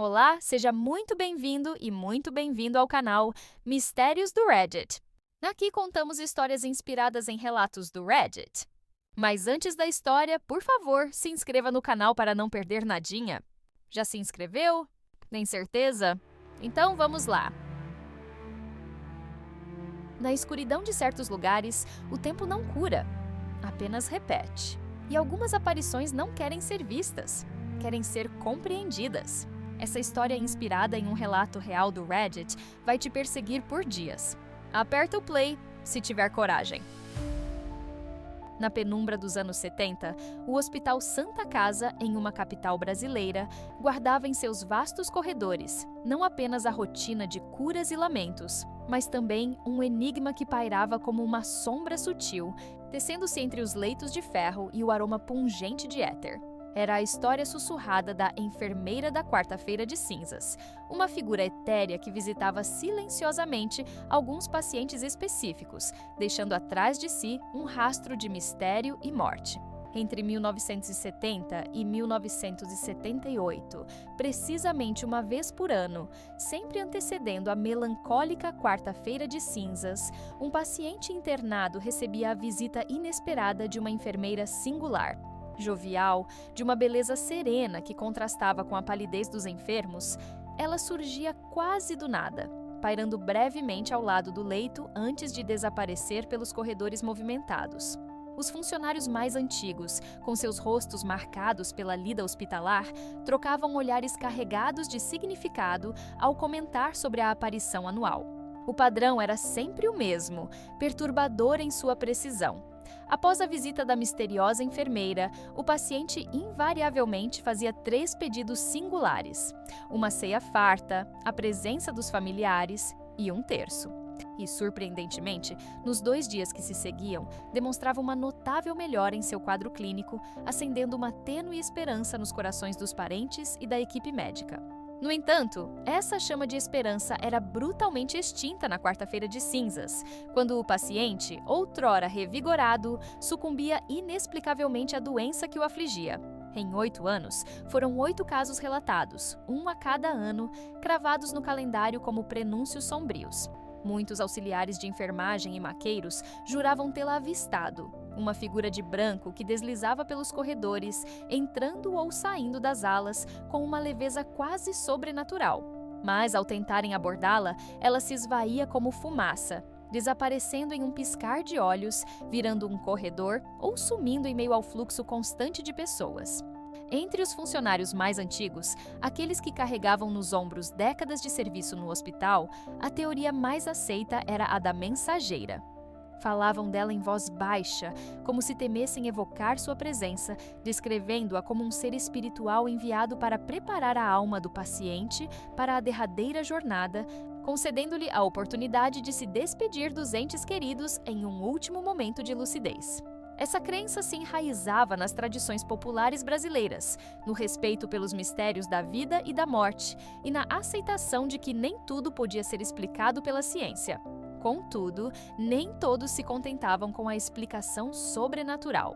Olá, seja muito bem-vindo e muito bem-vindo ao canal Mistérios do Reddit. Aqui contamos histórias inspiradas em relatos do Reddit. Mas antes da história, por favor, se inscreva no canal para não perder nadinha. Já se inscreveu? Nem certeza? Então vamos lá! Na escuridão de certos lugares, o tempo não cura, apenas repete. E algumas aparições não querem ser vistas, querem ser compreendidas. Essa história inspirada em um relato real do Reddit vai te perseguir por dias. Aperta o play, se tiver coragem. Na penumbra dos anos 70, o Hospital Santa Casa, em uma capital brasileira, guardava em seus vastos corredores não apenas a rotina de curas e lamentos, mas também um enigma que pairava como uma sombra sutil, tecendo-se entre os leitos de ferro e o aroma pungente de éter. Era a história sussurrada da enfermeira da Quarta-feira de Cinzas, uma figura etérea que visitava silenciosamente alguns pacientes específicos, deixando atrás de si um rastro de mistério e morte. Entre 1970 e 1978, precisamente uma vez por ano, sempre antecedendo a melancólica Quarta-feira de Cinzas, um paciente internado recebia a visita inesperada de uma enfermeira singular. Jovial, de uma beleza serena que contrastava com a palidez dos enfermos, ela surgia quase do nada, pairando brevemente ao lado do leito antes de desaparecer pelos corredores movimentados. Os funcionários mais antigos, com seus rostos marcados pela lida hospitalar, trocavam olhares carregados de significado ao comentar sobre a aparição anual. O padrão era sempre o mesmo, perturbador em sua precisão. Após a visita da misteriosa enfermeira, o paciente invariavelmente fazia 3 pedidos singulares: uma ceia farta, a presença dos familiares e um terço. E, surpreendentemente, nos 2 dias que se seguiam, demonstrava uma notável melhora em seu quadro clínico, acendendo uma tênue esperança nos corações dos parentes e da equipe médica. No entanto, essa chama de esperança era brutalmente extinta na Quarta-feira de Cinzas, quando o paciente, outrora revigorado, sucumbia inexplicavelmente à doença que o afligia. Em 8 anos, foram 8 casos relatados, um a cada ano, cravados no calendário como prenúncios sombrios. Muitos auxiliares de enfermagem e maqueiros juravam tê-la avistado, uma figura de branco que deslizava pelos corredores, entrando ou saindo das alas com uma leveza quase sobrenatural. Mas, ao tentarem abordá-la, ela se esvaía como fumaça, desaparecendo em um piscar de olhos, virando um corredor ou sumindo em meio ao fluxo constante de pessoas. Entre os funcionários mais antigos, aqueles que carregavam nos ombros décadas de serviço no hospital, a teoria mais aceita era a da mensageira. Falavam dela em voz baixa, como se temessem evocar sua presença, descrevendo-a como um ser espiritual enviado para preparar a alma do paciente para a derradeira jornada, concedendo-lhe a oportunidade de se despedir dos entes queridos em um último momento de lucidez. Essa crença se enraizava nas tradições populares brasileiras, no respeito pelos mistérios da vida e da morte e na aceitação de que nem tudo podia ser explicado pela ciência. Contudo, nem todos se contentavam com a explicação sobrenatural.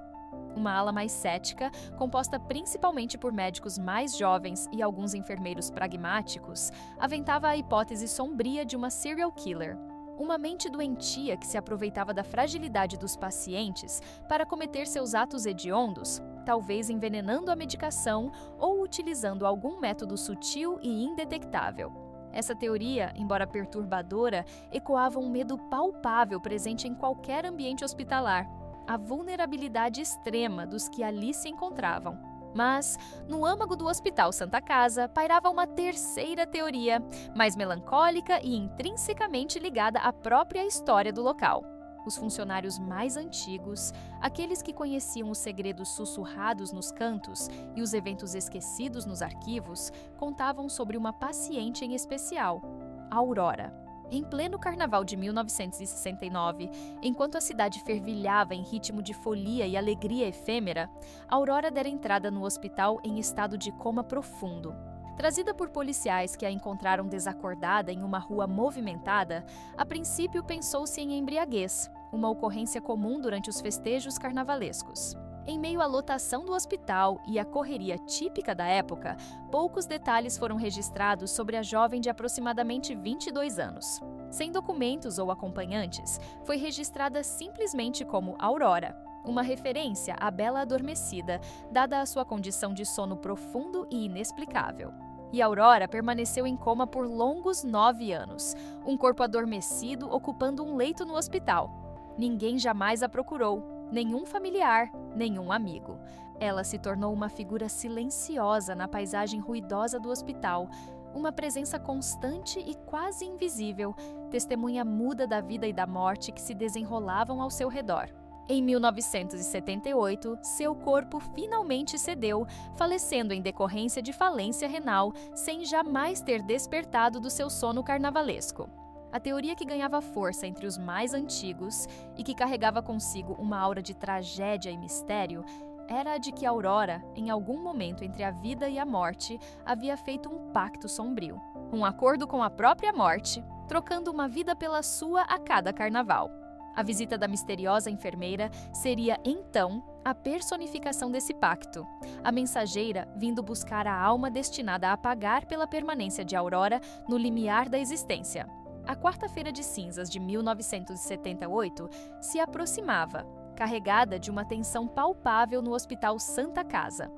Uma ala mais cética, composta principalmente por médicos mais jovens e alguns enfermeiros pragmáticos, aventava a hipótese sombria de uma serial killer. Uma mente doentia que se aproveitava da fragilidade dos pacientes para cometer seus atos hediondos, talvez envenenando a medicação ou utilizando algum método sutil e indetectável. Essa teoria, embora perturbadora, ecoava um medo palpável presente em qualquer ambiente hospitalar, a vulnerabilidade extrema dos que ali se encontravam. Mas, no âmago do Hospital Santa Casa, pairava uma terceira teoria, mais melancólica e intrinsecamente ligada à própria história do local. Os funcionários mais antigos, aqueles que conheciam os segredos sussurrados nos cantos e os eventos esquecidos nos arquivos, contavam sobre uma paciente em especial, Aurora. Em pleno carnaval de 1969, enquanto a cidade fervilhava em ritmo de folia e alegria efêmera, Aurora dera entrada no hospital em estado de coma profundo. Trazida por policiais que a encontraram desacordada em uma rua movimentada, a princípio pensou-se em embriaguez, uma ocorrência comum durante os festejos carnavalescos. Em meio à lotação do hospital e à correria típica da época, poucos detalhes foram registrados sobre a jovem de aproximadamente 22 anos. Sem documentos ou acompanhantes, foi registrada simplesmente como Aurora, uma referência à bela adormecida, dada a sua condição de sono profundo e inexplicável. E Aurora permaneceu em coma por longos 9 anos, um corpo adormecido ocupando um leito no hospital. Ninguém jamais a procurou. Nenhum familiar, nenhum amigo. Ela se tornou uma figura silenciosa na paisagem ruidosa do hospital, uma presença constante e quase invisível, testemunha muda da vida e da morte que se desenrolavam ao seu redor. Em 1978, seu corpo finalmente cedeu, falecendo em decorrência de falência renal, sem jamais ter despertado do seu sono carnavalesco. A teoria que ganhava força entre os mais antigos e que carregava consigo uma aura de tragédia e mistério era a de que Aurora, em algum momento entre a vida e a morte, havia feito um pacto sombrio, um acordo com a própria morte, trocando uma vida pela sua a cada carnaval. A visita da misteriosa enfermeira seria, então, a personificação desse pacto, a mensageira vindo buscar a alma destinada a pagar pela permanência de Aurora no limiar da existência. A quarta-feira de cinzas de 1978 se aproximava, carregada de uma tensão palpável no Hospital Santa Casa.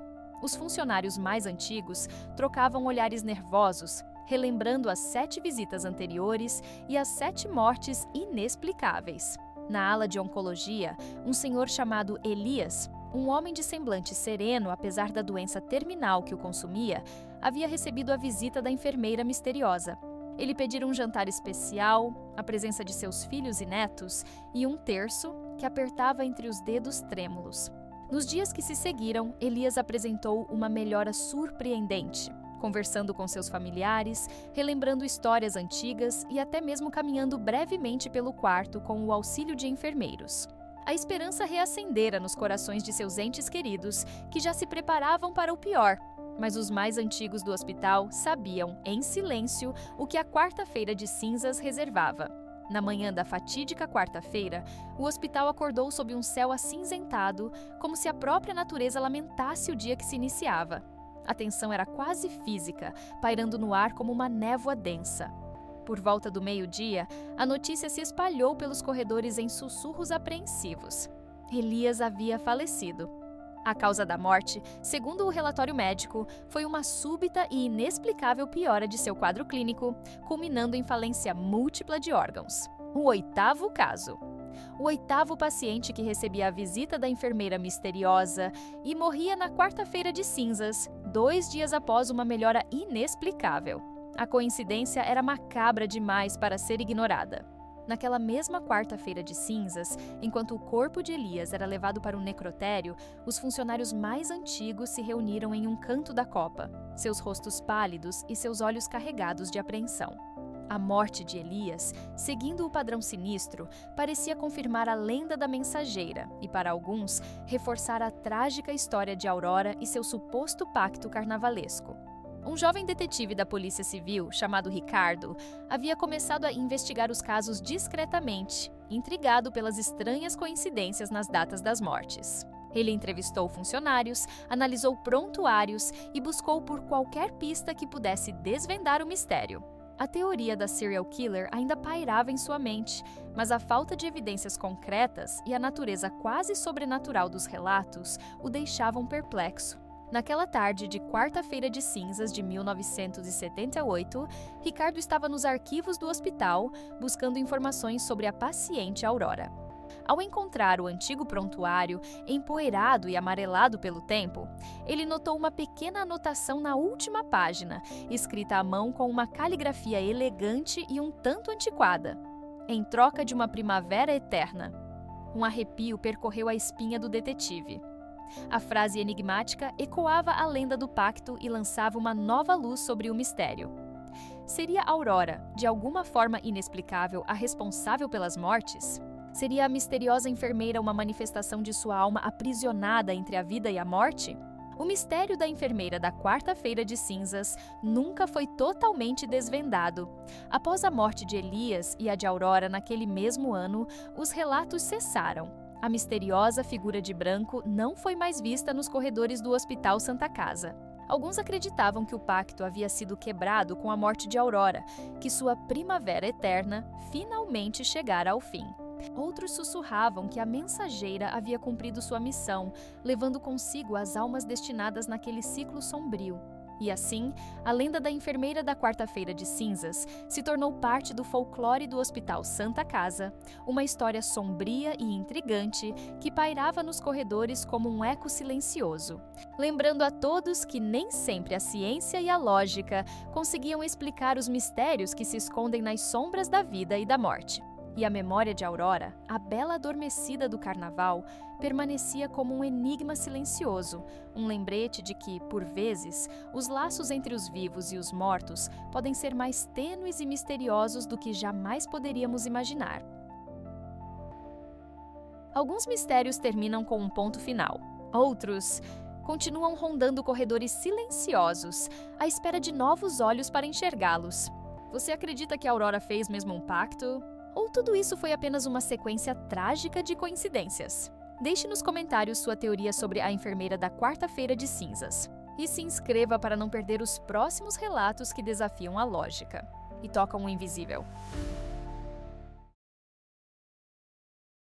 Os funcionários mais antigos trocavam olhares nervosos, relembrando as 7 visitas anteriores e as 7 mortes inexplicáveis. Na ala de oncologia, um senhor chamado Elias, um homem de semblante sereno apesar da doença terminal que o consumia, havia recebido a visita da enfermeira misteriosa. Ele pedira um jantar especial, a presença de seus filhos e netos e um terço que apertava entre os dedos trêmulos. Nos dias que se seguiram, Elias apresentou uma melhora surpreendente, conversando com seus familiares, relembrando histórias antigas e até mesmo caminhando brevemente pelo quarto com o auxílio de enfermeiros. A esperança reacendera nos corações de seus entes queridos, que já se preparavam para o pior. Mas os mais antigos do hospital sabiam, em silêncio, o que a quarta-feira de cinzas reservava. Na manhã da fatídica quarta-feira, o hospital acordou sob um céu acinzentado, como se a própria natureza lamentasse o dia que se iniciava. A tensão era quase física, pairando no ar como uma névoa densa. Por volta do meio-dia, a notícia se espalhou pelos corredores em sussurros apreensivos. Elias havia falecido. A causa da morte, segundo o relatório médico, foi uma súbita e inexplicável piora de seu quadro clínico, culminando em falência múltipla de órgãos. O 8º caso. O 8º paciente que recebia a visita da enfermeira misteriosa e morria na quarta-feira de cinzas, 2 dias após uma melhora inexplicável. A coincidência era macabra demais para ser ignorada. Naquela mesma quarta-feira de cinzas, enquanto o corpo de Elias era levado para o necrotério, os funcionários mais antigos se reuniram em um canto da copa, seus rostos pálidos e seus olhos carregados de apreensão. A morte de Elias, seguindo o padrão sinistro, parecia confirmar a lenda da mensageira e, para alguns, reforçar a trágica história de Aurora e seu suposto pacto carnavalesco. Um jovem detetive da Polícia Civil, chamado Ricardo, havia começado a investigar os casos discretamente, intrigado pelas estranhas coincidências nas datas das mortes. Ele entrevistou funcionários, analisou prontuários e buscou por qualquer pista que pudesse desvendar o mistério. A teoria da serial killer ainda pairava em sua mente, mas a falta de evidências concretas e a natureza quase sobrenatural dos relatos o deixavam perplexo. Naquela tarde de quarta-feira de cinzas de 1978, Ricardo estava nos arquivos do hospital buscando informações sobre a paciente Aurora. Ao encontrar o antigo prontuário, empoeirado e amarelado pelo tempo, ele notou uma pequena anotação na última página, escrita à mão com uma caligrafia elegante e um tanto antiquada. Em troca de uma primavera eterna. Um arrepio percorreu a espinha do detetive. A frase enigmática ecoava a lenda do pacto e lançava uma nova luz sobre o mistério. Seria Aurora, de alguma forma inexplicável, a responsável pelas mortes? Seria a misteriosa enfermeira uma manifestação de sua alma aprisionada entre a vida e a morte? O mistério da enfermeira da quarta-feira de cinzas nunca foi totalmente desvendado. Após a morte de Elias e a de Aurora naquele mesmo ano, os relatos cessaram. a misteriosa figura de branco não foi mais vista nos corredores do Hospital Santa Casa. Alguns acreditavam que o pacto havia sido quebrado com a morte de Aurora, que sua primavera eterna finalmente chegara ao fim. Outros sussurravam que a mensageira havia cumprido sua missão, levando consigo as almas destinadas naquele ciclo sombrio. E assim, a lenda da enfermeira da Quarta-feira de Cinzas se tornou parte do folclore do Hospital Santa Casa, uma história sombria e intrigante que pairava nos corredores como um eco silencioso, lembrando a todos que nem sempre a ciência e a lógica conseguiam explicar os mistérios que se escondem nas sombras da vida e da morte. E a memória de Aurora, a bela adormecida do carnaval, permanecia como um enigma silencioso, um lembrete de que, por vezes, os laços entre os vivos e os mortos podem ser mais tênues e misteriosos do que jamais poderíamos imaginar. Alguns mistérios terminam com um ponto final. Outros continuam rondando corredores silenciosos, à espera de novos olhos para enxergá-los. Você acredita que a Aurora fez mesmo um pacto? Ou tudo isso foi apenas uma sequência trágica de coincidências? Deixe nos comentários sua teoria sobre a enfermeira da Quarta-feira de Cinzas. E se inscreva para não perder os próximos relatos que desafiam a lógica e tocam o invisível.